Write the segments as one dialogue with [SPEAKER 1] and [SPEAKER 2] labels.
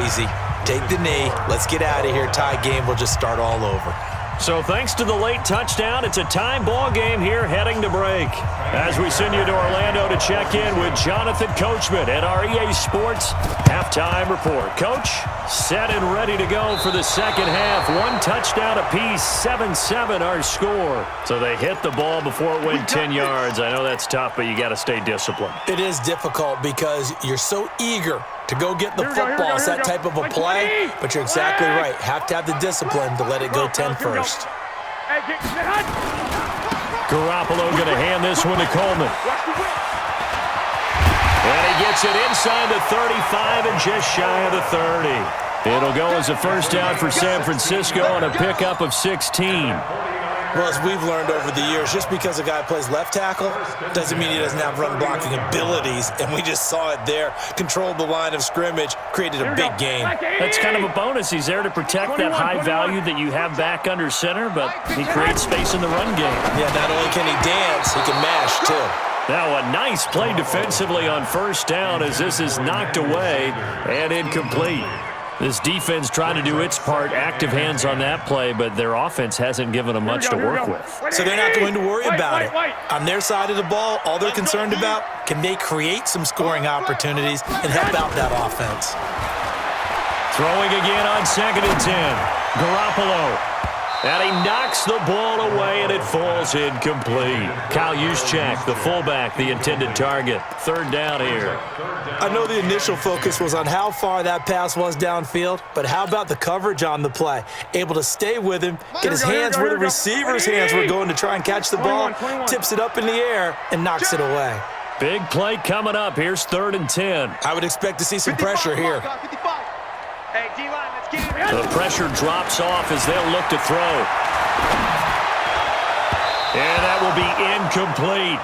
[SPEAKER 1] easy. Take the knee. Let's get out of here. Tie game. We'll just start all over.
[SPEAKER 2] So thanks to the late touchdown, it's a time ball game here heading to break. As we send you to Orlando to check in with Jonathan Coachman at our EA Sports Halftime Report. Coach, set and ready to go for the second half. One touchdown apiece, 7-7 our score. So they hit the ball before it went 10 yards. I know that's tough, but you got to stay disciplined.
[SPEAKER 1] It is difficult because you're so eager to go get the football. It's that type of a play, but you're exactly right. Have to have the discipline to let it go 10 first.
[SPEAKER 2] Garoppolo going to hand this one to Coleman. And he gets it inside the 35 and just shy of the 30. It'll go as a first down for San Francisco on a pickup of 16.
[SPEAKER 1] Well, as we've learned over the years, just because a guy plays left tackle doesn't mean he doesn't have run-blocking abilities, and we just saw it there. Controlled the line of scrimmage, created a big gain.
[SPEAKER 2] That's kind of a bonus. He's there to protect that high value that you have back under center, but he creates space in the run game.
[SPEAKER 1] Yeah, not only can he dance, he can mash, too.
[SPEAKER 2] Now a nice play defensively on first down as this is knocked away and incomplete. This defense trying to do its part, active hands on that play, but their offense hasn't given them much to work with.
[SPEAKER 1] So they're not going to worry about it. On their side of the ball, all they're concerned about, can they create some scoring opportunities and help out that offense?
[SPEAKER 2] Throwing again on 2nd and 10. Garoppolo. And he knocks the ball away, and it falls incomplete. Kyle Juszczyk, the fullback, the intended target. 3rd down here.
[SPEAKER 1] I know the initial focus was on how far that pass was downfield, but how about the coverage on the play? Able to stay with him, get his hands where the receiver's hands were going to try and catch the ball, tips it up in the air, and knocks it away.
[SPEAKER 2] Big play coming up. Here's 3rd and 10.
[SPEAKER 1] I would expect to see some pressure here.
[SPEAKER 2] The pressure drops off as they'll look to throw. And that will be incomplete.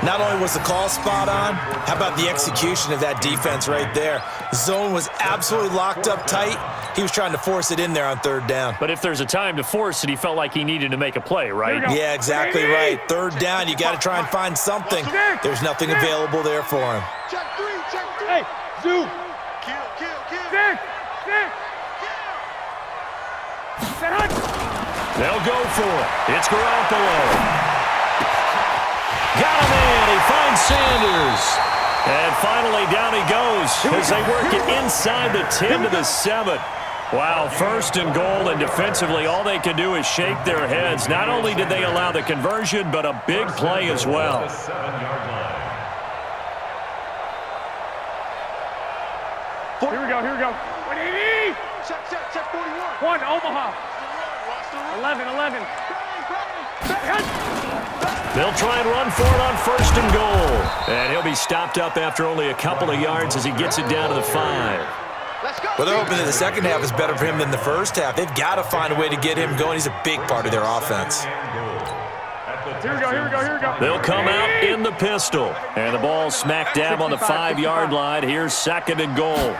[SPEAKER 1] Not only was the call spot on, how about the execution of that defense right there? Zone was absolutely locked up tight. He was trying to force it in there on 3rd down.
[SPEAKER 2] But if there's a time to force it, he felt like he needed to make a play, right?
[SPEAKER 1] Yeah, exactly right. 3rd down, you got to try and find something. There's nothing available there for him.
[SPEAKER 3] Check 3. Hey, Zoo. Kill. Stick.
[SPEAKER 2] They'll go for it. It's Garoppolo. Got him in. He finds Sanders. And finally down he goes as they work it inside the 10 to the 7. Wow, 1st and goal, and defensively all they can do is shake their heads. Not only did they allow the conversion, but a big play as well.
[SPEAKER 3] Here we go. 180. Check 41. 1, Omaha. 11.
[SPEAKER 2] They'll try and run for it on 1st and goal. And he'll be stopped up after only a couple of yards as he gets it down to the 5.
[SPEAKER 1] Well, they're hoping that the second half is better for him than the first half. They've got to find a way to get him going. He's a big part of their offense.
[SPEAKER 3] Here we go.
[SPEAKER 2] They'll come out in the pistol. And the ball smack dab on the 5-yard line. Here's 2nd and goal.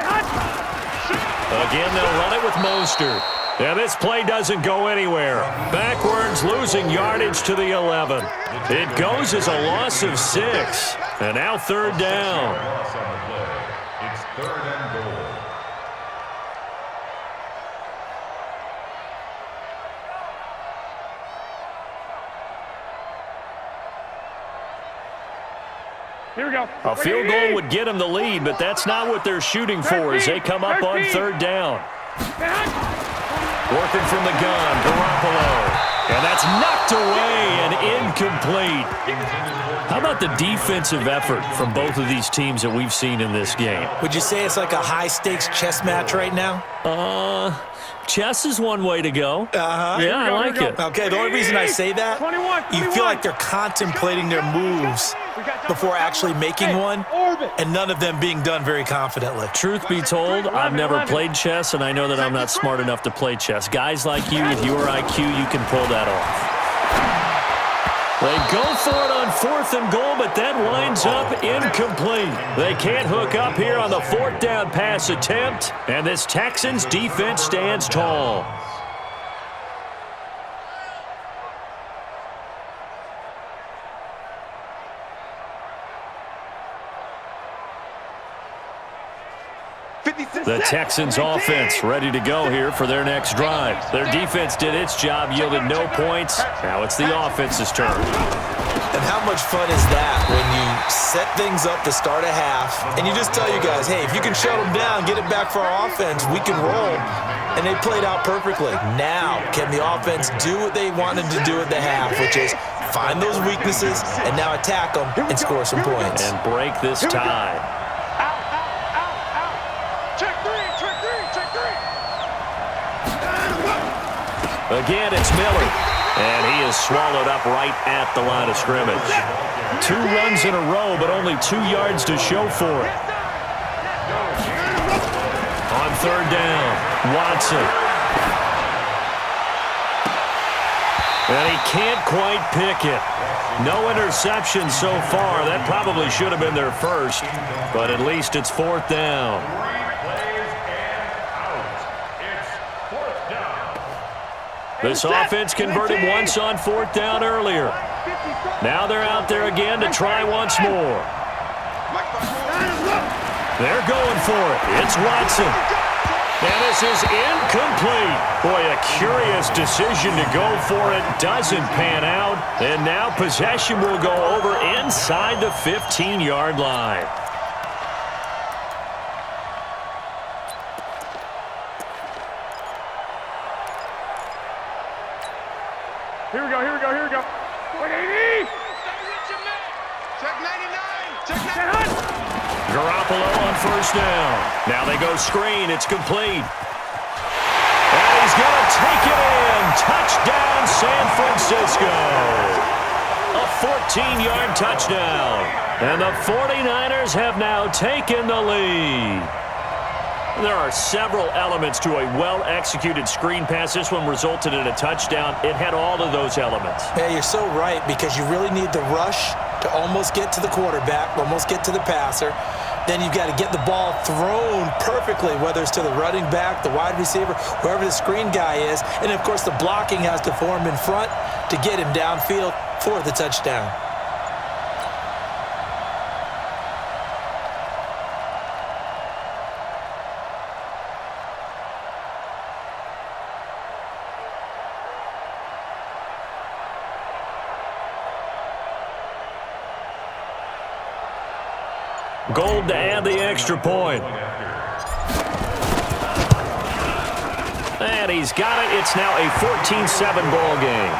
[SPEAKER 2] Again, they'll run it with Mostert. And this play doesn't go anywhere. Backwards, losing yardage to the 11. It goes as a loss of 6. And now 3rd down.
[SPEAKER 4] It's 3rd and goal.
[SPEAKER 3] Here we go.
[SPEAKER 2] A field goal would get them the lead, but that's not what they're shooting for as they come up on 3rd down. Working from the gun, Garoppolo. And that's knocked away and incomplete. How about the defensive effort from both of these teams that we've seen in this game?
[SPEAKER 1] Would you say it's like a high-stakes chess match right now?
[SPEAKER 2] Chess is one way to go. Yeah, I like it.
[SPEAKER 1] Okay, the only reason I say that, you feel like they're contemplating their moves before actually making one, and none of them being done very confidently.
[SPEAKER 2] Truth be told, I've never played chess, and I know that I'm not smart enough to play chess. Guys like you with your IQ, you can pull that off. They go for it on 4th and goal, but that winds up incomplete. They can't hook up here on the 4th down pass attempt, and this Texans defense stands tall. The Texans offense ready to go here for their next drive. Their defense did its job, yielded no points. Now it's the offense's turn.
[SPEAKER 1] And how much fun is that when you set things up to start a half and you just tell you guys, hey, if you can shut them down, get it back for our offense, we can roll. And they played out perfectly. Now, can the offense do what they wanted to do at the half, which is find those weaknesses and now attack them and score some points.
[SPEAKER 2] And break this tie.
[SPEAKER 3] Check three.
[SPEAKER 2] Again, it's Miller. And he is swallowed up right at the line of scrimmage. 2 runs in a row, but only 2 yards to show for it. On third down, Watson. And he can't quite pick it. No interception so far. That probably should have been their first, but at least it's fourth down. This offense converted once on fourth down earlier. Now they're out there again to try once more. They're going for it. It's Watson. And this is incomplete. Boy, a curious decision to go for it. Doesn't pan out. And now possession will go over inside the 15-yard line.
[SPEAKER 3] Here we go. 180. Check 99. Check 99.
[SPEAKER 2] Garoppolo on first down. Now they go screen. It's complete. And he's going to take it in. Touchdown, San Francisco. A 14-yard touchdown. And the 49ers have now taken the lead. There are several elements to a well-executed screen pass. This one resulted in a touchdown. It had all of those elements.
[SPEAKER 1] Yeah, you're so right, because you really need the rush to almost get to the quarterback, almost get to the passer. Then you've got to get the ball thrown perfectly, whether it's to the running back, the wide receiver, whoever the screen guy is. And, of course, the blocking has to form in front to get him downfield for the touchdown.
[SPEAKER 2] Gold to add the extra point. And he's got it. It's now a 14-7 ball game.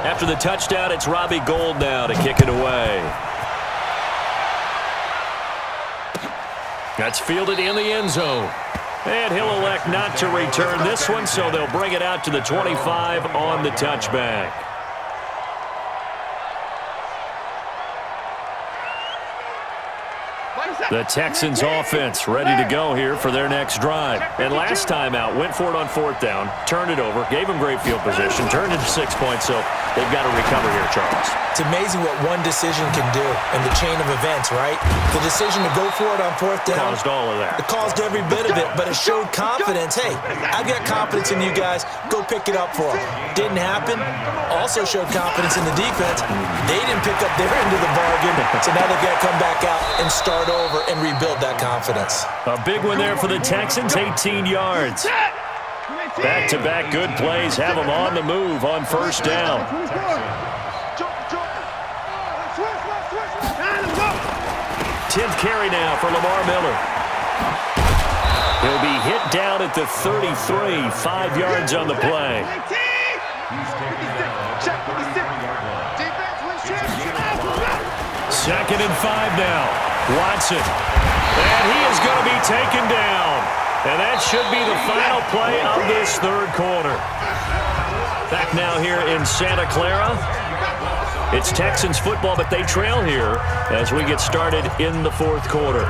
[SPEAKER 2] After the touchdown, it's Robbie Gould now to kick it away. That's fielded in the end zone. And he'll elect not to return this one, so they'll bring it out to the 25 on the touchback. The Texans offense ready to go here for their next drive. And last time out, went for it on fourth down, turned it over, gave them great field position, turned it to 6 points, so they've got to recover here, Charles.
[SPEAKER 1] It's amazing what one decision can do in the chain of events, right? The decision to go for it on fourth down.
[SPEAKER 2] Caused all of that.
[SPEAKER 1] It caused every bit of it, but it showed confidence. Hey, I've got confidence in you guys. Go pick it up for them. Didn't happen. Also showed confidence in the defense. They didn't pick up their end of the bargain, so now they've got to come back out and start over and rebuild that confidence.
[SPEAKER 2] A big one there for the Texans, 18 yards. Back-to-back good plays have them on the move on first down. 10th carry now for Lamar Miller. He'll be hit down at the 33, 5 yards on the play. Second and 5 now. Watson. And he is going to be taken down. And that should be the final play of this third quarter. Back now here in Santa Clara. It's Texans football, but they trail here as we get started in the fourth quarter.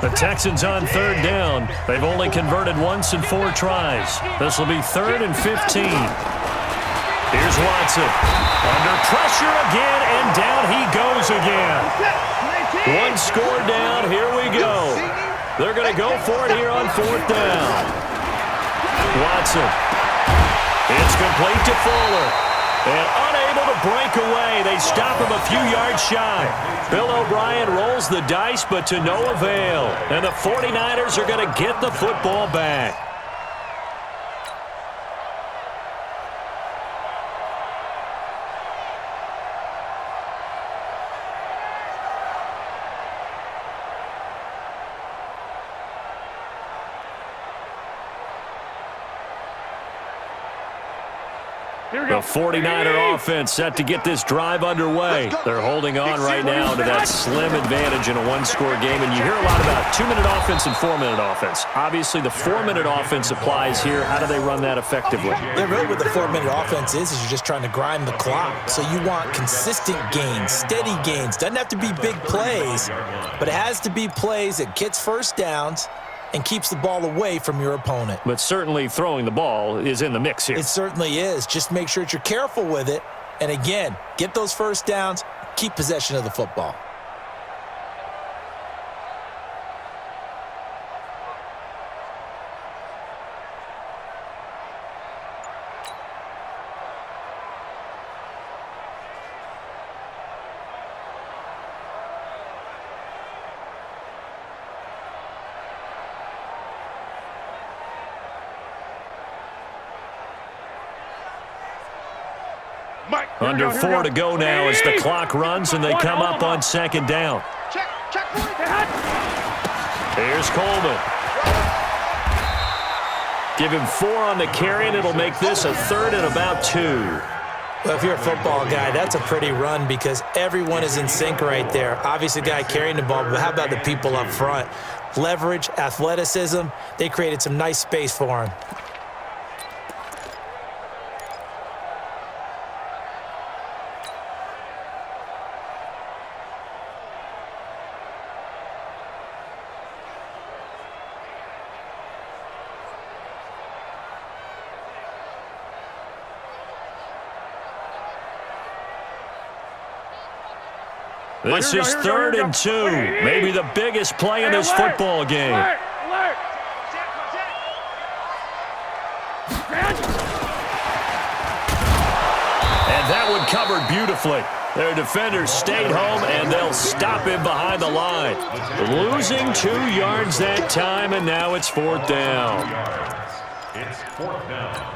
[SPEAKER 2] The Texans on third down. They've only converted once in 4 tries. This will be 3rd and 15. Here's Watson. Under pressure again, and down he goes again. 1 score down. Here we go. They're going to go for it here on 4th down. Watson. It's complete to Fuller. And unable to break away. They stop him a few yards shy. Bill O'Brien rolls the dice, but to no avail. And the 49ers are going to get the football back. The 49er offense set to get this drive underway. They're holding on right now to that slim advantage in a 1-score game. And you hear a lot about 2-minute offense and 4-minute offense. Obviously, the 4-minute offense applies here. How do they run that effectively?
[SPEAKER 1] Yeah, really what the 4-minute offense is you're just trying to grind the clock. So you want consistent gains, steady gains. Doesn't have to be big plays, but it has to be plays that gets first downs and keeps the ball away from your opponent.
[SPEAKER 2] But certainly throwing the ball is in the mix here.
[SPEAKER 1] It certainly is. Just make sure that you're careful with it. And again, get those first downs, keep possession of the football.
[SPEAKER 2] Under 4 to go now as the clock runs and they come up on 2nd down. Here's Coleman. Give him 4 on the carry, and it'll make this a 3rd and about 2.
[SPEAKER 1] Well, if you're a football guy, that's a pretty run because everyone is in sync right there. Obviously, the guy carrying the ball, but how about the people up front? Leverage, athleticism, they created some nice space for him.
[SPEAKER 2] This is 3rd and 2. Maybe the biggest play in this football game. And that one covered beautifully. Their defenders stayed home, and they'll stop him behind the line. Losing 2 yards that time, and now it's 4th down.
[SPEAKER 4] It's 4th down.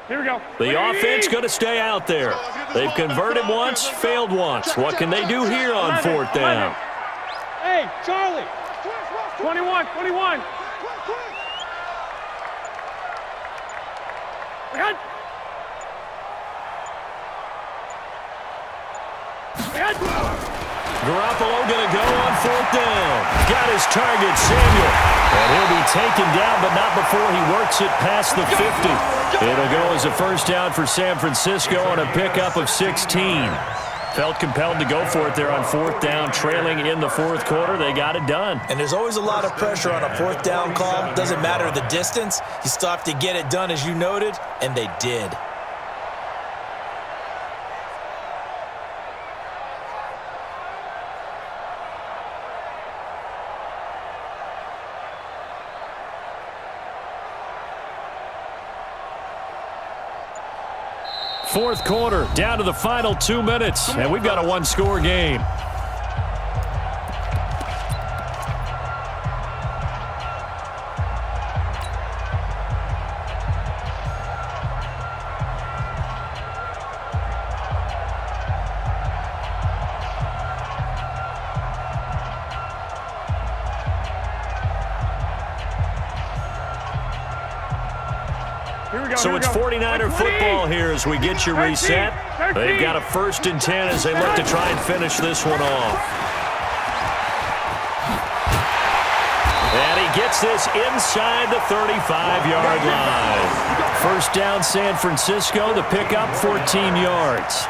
[SPEAKER 3] Here we go.
[SPEAKER 2] The offense going to stay out there. They've converted once, failed once. What can they do here on 4th down?
[SPEAKER 3] Hey, Charlie. 21.
[SPEAKER 2] Garoppolo going to go on 4th down. Got his target, Samuel. And he'll be taken down, but not before he works it past the 50. It'll go as a first down for San Francisco on a pickup of 16. Felt compelled to go for it there on 4th down, trailing in the 4th quarter. They got it done.
[SPEAKER 1] And there's always a lot of pressure on a 4th down call. Doesn't matter the distance. You still have to get it done, as you noted, and they did.
[SPEAKER 2] Fourth quarter, down to the final 2 minutes, and we've got a 1-score game. So it's 49er football here as we get you reset. They've got a 1st and 10 as they look to try and finish this one off. And he gets this inside the 35-yard line. 1st down, San Francisco. The pickup, 14 yards.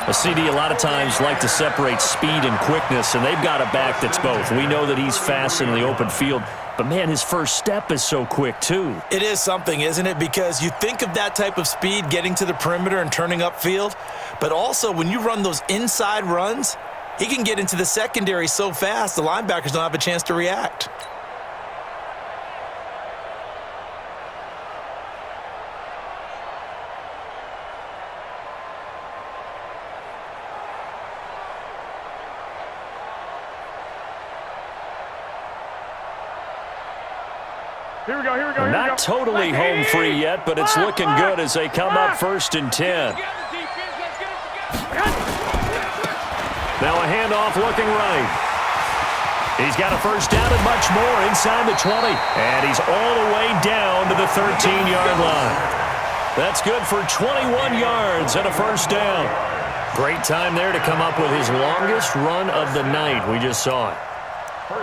[SPEAKER 2] A CD a lot of times like to separate speed and quickness, and they've got a back that's both. We know that he's fast in the open field, but, man, his first step is so quick, too.
[SPEAKER 1] It is something, isn't it? Because you think of that type of speed getting to the perimeter and turning upfield, but also when you run those inside runs, he can get into the secondary so fast the linebackers don't have a chance to react.
[SPEAKER 3] Here we go.
[SPEAKER 2] Not totally home free yet, but it's looking good as they come up 1st and 10. Now a handoff looking right. He's got a 1st down and much more inside the 20. And he's all the way down to the 13-yard line. That's good for 21 yards and a 1st down. Great time there to come up with his longest run of the night. We just saw it.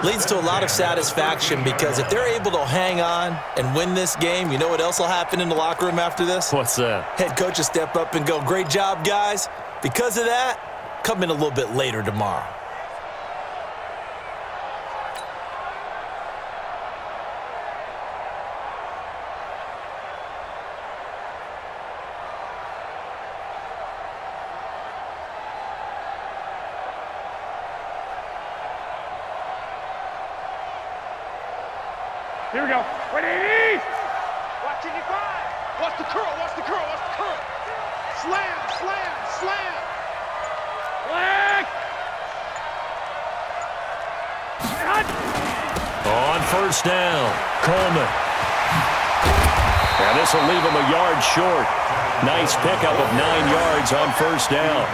[SPEAKER 1] Leads to a lot of satisfaction because if they're able to hang on and win this game, you know what else will happen in the locker room after this?
[SPEAKER 2] What's that?
[SPEAKER 1] Head coach will step up and go, "Great job, guys. Because of that, come in a little bit later tomorrow."
[SPEAKER 3] Here we go. 180. Watch it, Watch the curl. Slam. Flag.
[SPEAKER 2] On 1st down, Coleman. And this will leave him a yard short. Nice pickup of 9 yards on 1st down.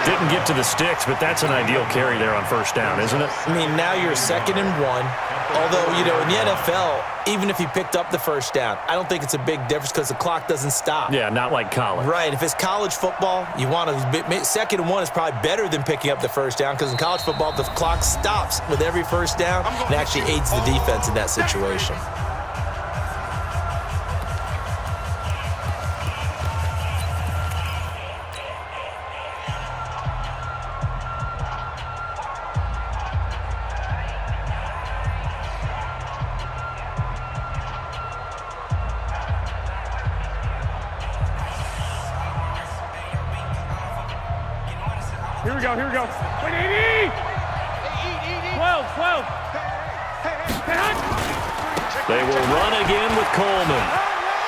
[SPEAKER 2] Didn't get to the sticks, but that's an ideal carry there on 1st down, isn't it?
[SPEAKER 1] I mean, now you're 2nd and 1. Although, you know, in the NFL, even if he picked up the 1st down, I don't think it's a big difference because the clock doesn't stop.
[SPEAKER 2] Yeah, not like college.
[SPEAKER 1] Right. If it's college football, you want to 2nd and 1 is probably better than picking up the 1st down because in college football, the clock stops with every 1st down and actually aids the defense in that situation.
[SPEAKER 3] Here we go. 180. 12.
[SPEAKER 2] They will run again with Coleman.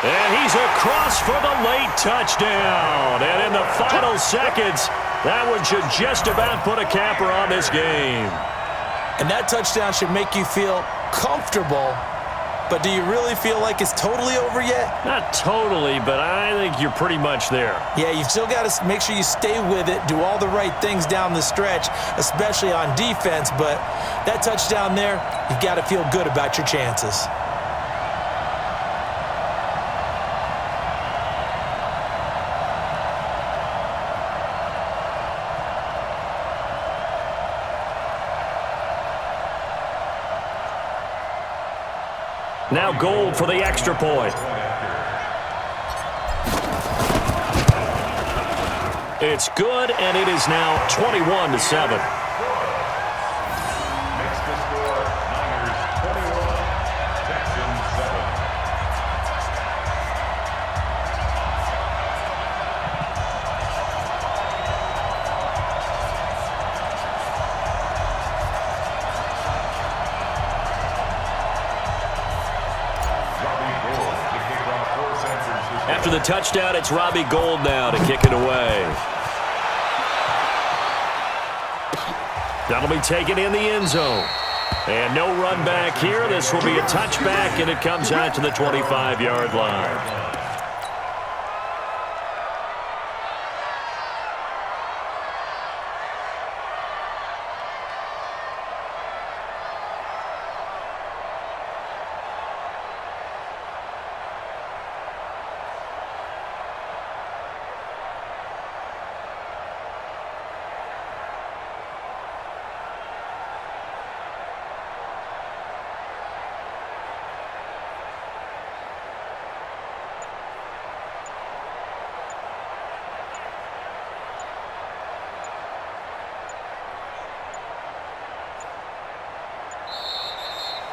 [SPEAKER 2] And he's across for the late touchdown. And in the final seconds, that one should just about put a capper on this game.
[SPEAKER 1] And that touchdown should make you feel comfortable. But do you really feel like it's totally over yet?
[SPEAKER 2] Not totally, but I think you're pretty much there.
[SPEAKER 1] Yeah, you've still got to make sure you stay with it, do all the right things down the stretch, especially on defense. But that touchdown there, you've got to feel good about your chances.
[SPEAKER 2] Now Gold for the extra point. It's good, and it is now 21-7.
[SPEAKER 4] Next to score, Niners 21, Texans 7.
[SPEAKER 2] After the touchdown, it's Robbie Gould now to kick it away. That'll be taken in the end zone. And no run back here. This will be a touchback, and it comes out to the 25-yard line.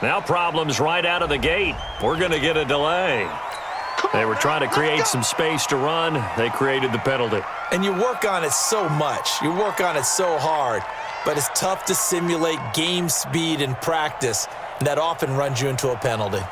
[SPEAKER 2] Now problems right out of the gate. We're going to get a delay. They were trying to create some space to run. They created the penalty.
[SPEAKER 1] And you work on it so much. You work on it so hard. But it's tough to simulate game speed in practice. And that often runs you into a penalty.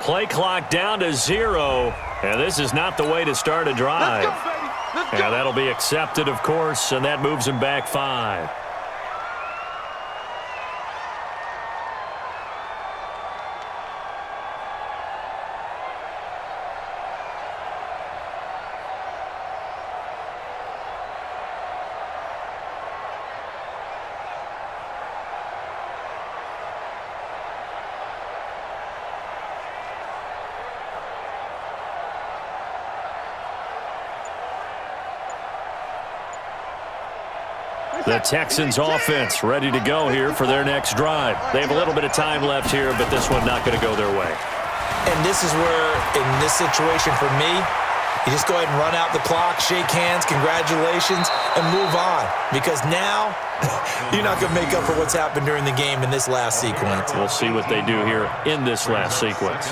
[SPEAKER 2] Play clock down to 0. And this is not the way to start a drive.
[SPEAKER 3] Let's go, baby. Let's go.
[SPEAKER 2] Yeah, that'll be accepted, of course, and that moves him back 5. The Texans offense ready to go here for their next drive. They have a little bit of time left here, but this one not going to go their way.
[SPEAKER 1] And this is where, in this situation for me, you just go ahead and run out the clock, shake hands, congratulations, and move on. Because now, you're not going to make up for what's happened during the game in this last sequence.
[SPEAKER 2] We'll see what they do here in this last sequence.